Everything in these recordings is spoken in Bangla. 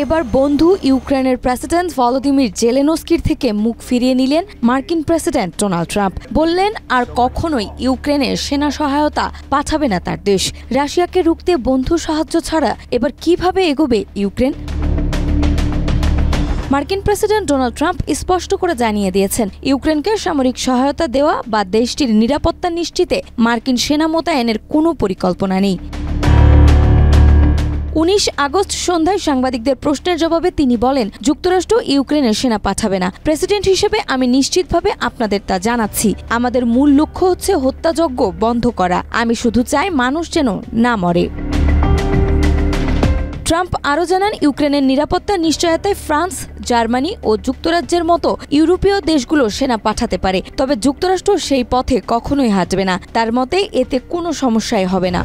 এবার বন্ধু ইউক্রেনের প্রেসিডেন্ট ভলোদিমির জেলেনস্কির থেকে মুখ ফিরিয়ে নিলেন মার্কিন প্রেসিডেন্ট ডোনাল্ড ট্রাম্প। বললেন আর কখনোই ইউক্রেনের সেনা সহায়তা পাঠাবে না তার দেশ। রাশিয়াকে রুখতে বন্ধু সাহায্য ছাড়া এবার কিভাবে এগোবে ইউক্রেন? মার্কিন প্রেসিডেন্ট ডোনাল্ড ট্রাম্প স্পষ্ট করে জানিয়ে দিয়েছেন, ইউক্রেনকে সামরিক সহায়তা দেওয়া বা দেশটির নিরাপত্তা নিশ্চিতে মার্কিন সেনা মোতায়েনের কোনো পরিকল্পনা নেই। 19 আগস্ট সন্ধ্যায় সাংবাদিকদের প্রশ্নের জবাবে তিনি বলেন, যুক্তরাষ্ট্র ইউক্রেনের সেনা পাঠাবে না। প্রেসিডেন্ট হিসেবে আমি নিশ্চিতভাবে আপনাদের তা জানাচ্ছি। আমাদের মূল লক্ষ্য হচ্ছে হত্যাযজ্ঞ বন্ধ করা। আমি শুধু চাই মানুষ যেন না মরে। ট্রাম্প আরও জানান, ইউক্রেনের নিরাপত্তা নিশ্চয়তায় ফ্রান্স, জার্মানি ও যুক্তরাজ্যের মতো ইউরোপীয় দেশগুলো সেনা পাঠাতে পারে, তবে যুক্তরাষ্ট্র সেই পথে কখনোই হাঁটবে না। তার মতে এতে কোনো সমস্যাই হবে না।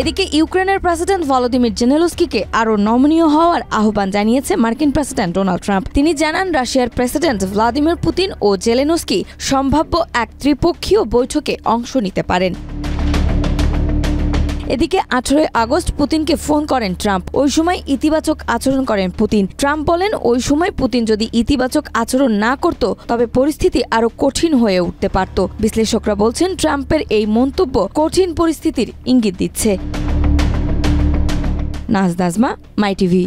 এদিকে ইউক্রেনের প্রেসিডেন্ট ভলোদিমির জেলেনস্কিকে আরও নমনীয় হওয়ার আহ্বান জানিয়েছে মার্কিন প্রেসিডেন্ট ডোনাল্ড ট্রাম্প। তিনি জানান, রাশিয়ার প্রেসিডেন্ট ভ্লাদিমির পুতিন ও জেলেনস্কি সম্ভাব্য এক ত্রিপক্ষীয় বৈঠকে অংশ নিতে পারেন। এদিকে 18 আগস্ট পুতিনকে ফোন করেন ট্রাম্প। ওই সময় ইতিবাচক আচরণ করেন পুতিন। ট্রাম্প বলেন, ওই সময় পুতিন যদি ইতিবাচক আচরণ না করত তবে পরিস্থিতি আরও কঠিন হয়ে উঠতে পারত। বিশ্লেষকরা বলছেন, ট্রাম্পের এই মন্তব্য কঠিন পরিস্থিতির ইঙ্গিত দিচ্ছে। নাজমা, মাই টিভি।